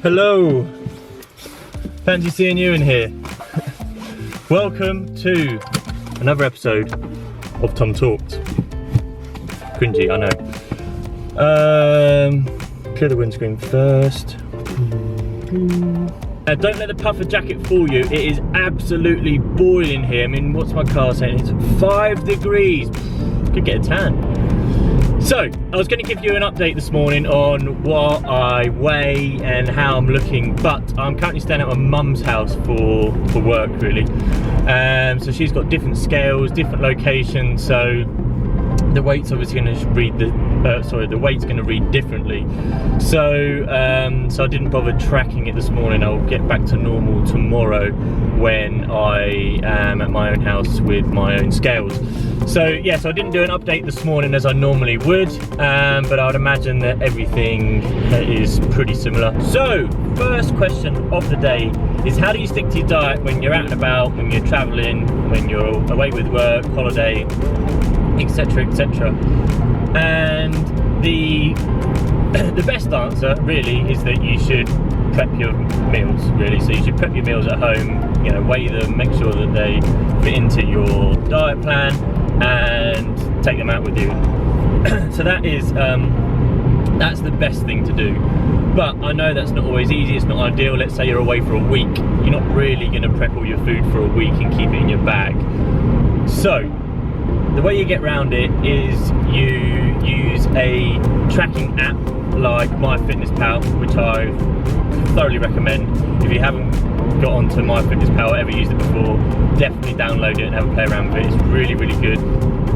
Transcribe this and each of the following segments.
Hello, fancy seeing you in here. Welcome to another episode of Tom Talks. Cringy, I know. Clear the windscreen first. Don't let the puffer jacket fool you. It is absolutely boiling here. I mean, what's my car saying? It's 5 degrees. Could get a tan. So, I was going to give you an update this morning on what I weigh and how I'm looking, but I'm currently staying at my mum's house for work, really. So she's got different scales, different locations, so the weight's obviously going to read the weight's going to read differently. So I didn't bother tracking it this morning. I'll get back to normal tomorrow when I am at my own house with my own scales. So yeah, so I didn't do an update this morning as I normally would, but I would imagine that everything is pretty similar. So first question of the day is, how do you stick to your diet when you're out and about, when you're traveling, when you're away with work, holiday, etc, etc? And the best answer really is that you should prep your meals, really. So you should prep your meals at home, you know, weigh them, make sure that they fit into your diet plan and take them out with you. So that's the best thing to do. But I know that's not always easy, it's not ideal. Let's say you're away for a week, you're not really going to prep all your food for a week and keep it in your bag. So the way you get around it is you use a tracking app like MyFitnessPal, which I thoroughly recommend. If you haven't got onto MyFitnessPal or ever used it before, definitely download it and have a play around with it. It's really, really good.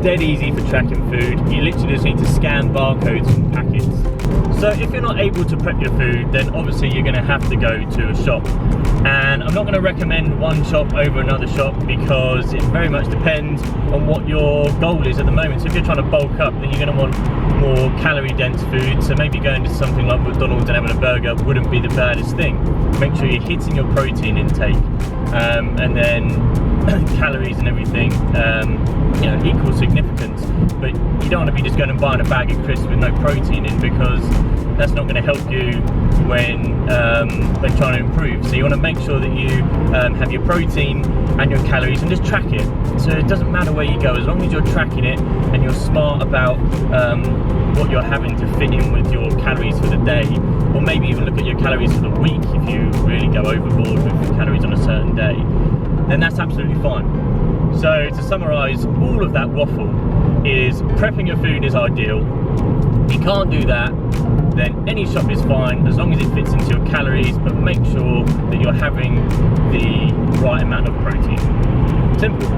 Dead easy for tracking food. You literally just need to scan barcodes from packets. So if you're not able to prep your food, then obviously you're going to have to go to a shop. And I'm not going to recommend one shop over another shop because it very much depends on what your goal is at the moment. So if you're trying to bulk up, then you're going to want more calorie dense food. So maybe going to something like McDonald's and having a burger wouldn't be the baddest thing. Make sure you're hitting your protein intake, and then calories and everything, you know, equal significance. But you don't want to be just going and buying a bag of crisps with no protein in, because that's not going to help you when trying to improve. So you want to make sure that you have your protein and your calories and just track it. So it doesn't matter where you go, as long as you're tracking it and you're smart about what you're having to fit in with your calories for the day, or maybe even look at your calories for the week if you really go overboard with calories on a certain day, then that's absolutely fine. So to summarise all of that waffle is, prepping your food is ideal. If you can't do that, then any shop is fine as long as it fits into your calories, but make sure that you're having the right amount of protein. Simple.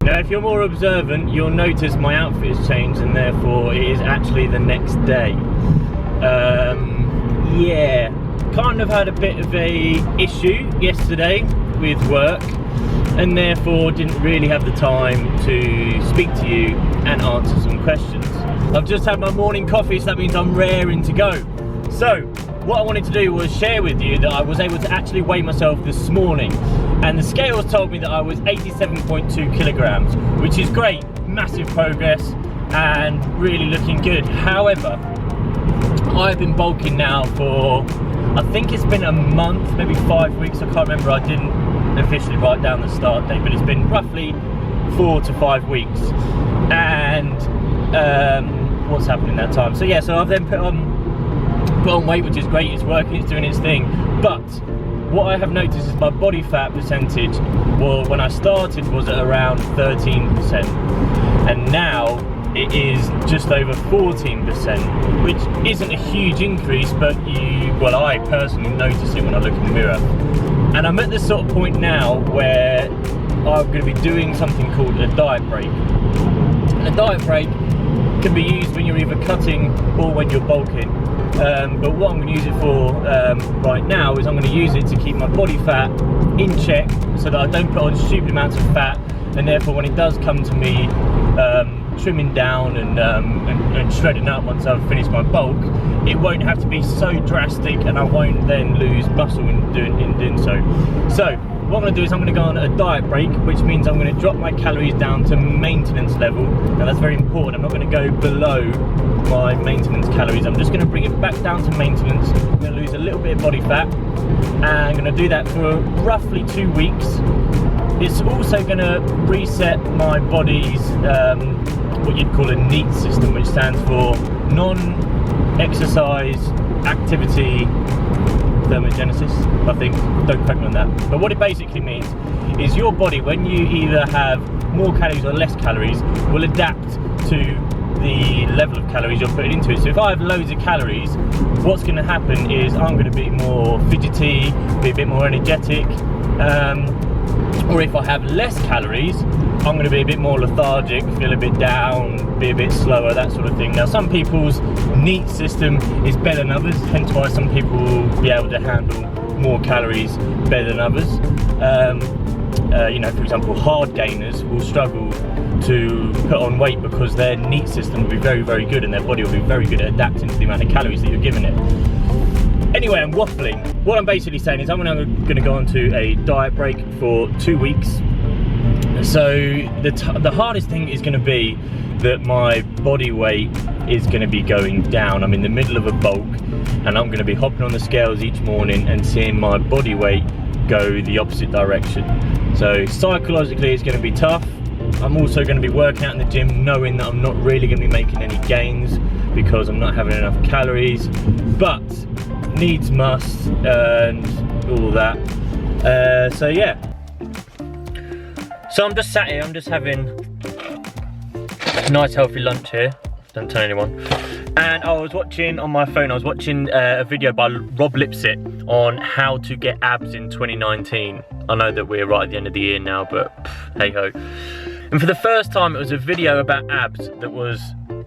Now if you're more observant, you'll notice my outfit has changed, and therefore it is actually the next day. Yeah, kind of had a bit of a issue yesterday with work, and therefore didn't really have the time to speak to you and answer some questions. I've just had my morning coffee, so that means I'm raring to go. So what I wanted to do was share with you that I was able to actually weigh myself this morning, and the scales told me that I was 87.2 kilograms, which is great, massive progress. and really looking good. However, I've been bulking now for, I think it's been a month, maybe 5 weeks, I can't remember, I didn't officially write down the start date, but it's been roughly 4 to 5 weeks. And what's happened in that time? So yeah, so I've then put on weight, which is great, it's working, it's doing its thing. But what I have noticed is my body fat percentage, well, when I started was at around 13%, and now it is just over 14%, which isn't a huge increase, but well, I personally notice it when I look in the mirror. And I'm at this sort of point now where I'm going to be doing something called a diet break. And a diet break can be used when you're either cutting or when you're bulking. But what I'm going to use it for right now is I'm going to use it to keep my body fat in check, so that I don't put on stupid amounts of fat, and therefore when it does come to me trimming down and shredding up once I've finished my bulk, it won't have to be so drastic, and I won't then lose muscle in doing so. So what I'm going to do is I'm going to go on a diet break, which means I'm going to drop my calories down to maintenance level. Now that's very important. I'm not going to go below my maintenance calories. I'm just going to bring it back down to maintenance. I'm going to lose a little bit of body fat, and I'm going to do that for roughly 2 weeks. It's also going to reset my body's what you'd call a NEAT system, which stands for non-exercise activity thermogenesis, I think, don't quote me on that. But what it basically means is your body, when you either have more calories or less calories, will adapt to the level of calories you're putting into it. So if I have loads of calories, what's going to happen is I'm going to be more fidgety, be a bit more energetic, or if I have less calories, I'm going to be a bit more lethargic, feel a bit down, be a bit slower, that sort of thing. Now some people's NEAT system is better than others, hence why some people will be able to handle more calories better than others. You know, for example, hard gainers will struggle to put on weight because their NEAT system will be very, very good, and their body will be very good at adapting to the amount of calories that you're giving it. Anyway, I'm waffling. What I'm basically saying is I'm going to go on to a diet break for 2 weeks. So the hardest thing is going to be that my body weight is going to be going down. I'm in the middle of a bulk, and I'm going to be hopping on the scales each morning and seeing my body weight go the opposite direction. So psychologically it's going to be tough. I'm also going to be working out in the gym knowing that I'm not really going to be making any gains because I'm not having enough calories, but needs must and all that. So yeah, so I'm just sat here, I'm just having a nice healthy lunch here, don't tell anyone. And I was watching on my phone, I was watching a video by Rob Lipsett on how to get abs in 2019. I know that we're right at the end of the year now, but hey ho. And for the first time, it was a video about abs that was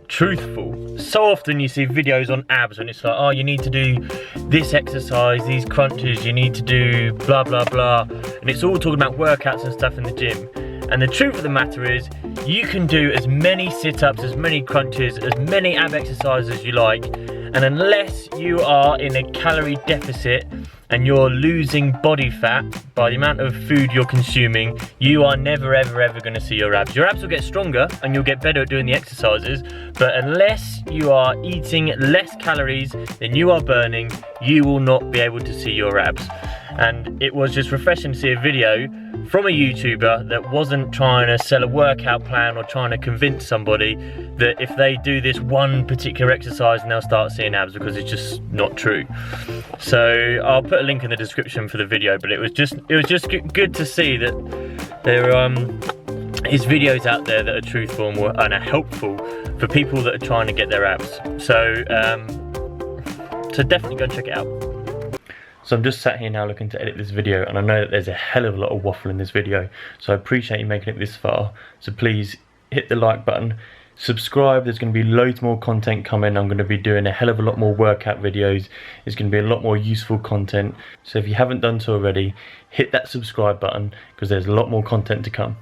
truthful. So often you see videos on abs and it's like, oh, you need to do this exercise, these crunches, you need to do blah, blah, blah. And it's all talking about workouts and stuff in the gym. And the truth of the matter is, you can do as many sit-ups, as many crunches, as many ab exercises as you like, and unless you are in a calorie deficit and you're losing body fat by the amount of food you're consuming, you are never, ever, ever gonna see your abs. Your abs will get stronger and you'll get better at doing the exercises, but unless you are eating less calories than you are burning, you will not be able to see your abs. And it was just refreshing to see a video from a YouTuber that wasn't trying to sell a workout plan or trying to convince somebody that if they do this one particular exercise and they'll start seeing abs, because it's just not true. So I'll put a link in the description for the video, but it was just good to see that there is videos out there that are truthful and are helpful for people that are trying to get their abs. So definitely go and check it out. So I'm just sat here now looking to edit this video, and I know that there's a hell of a lot of waffle in this video, so I appreciate you making it this far. So please hit the like button, subscribe, there's going to be loads more content coming. I'm going to be doing a hell of a lot more workout videos, there's going to be a lot more useful content. So if you haven't done so already, hit that subscribe button because there's a lot more content to come.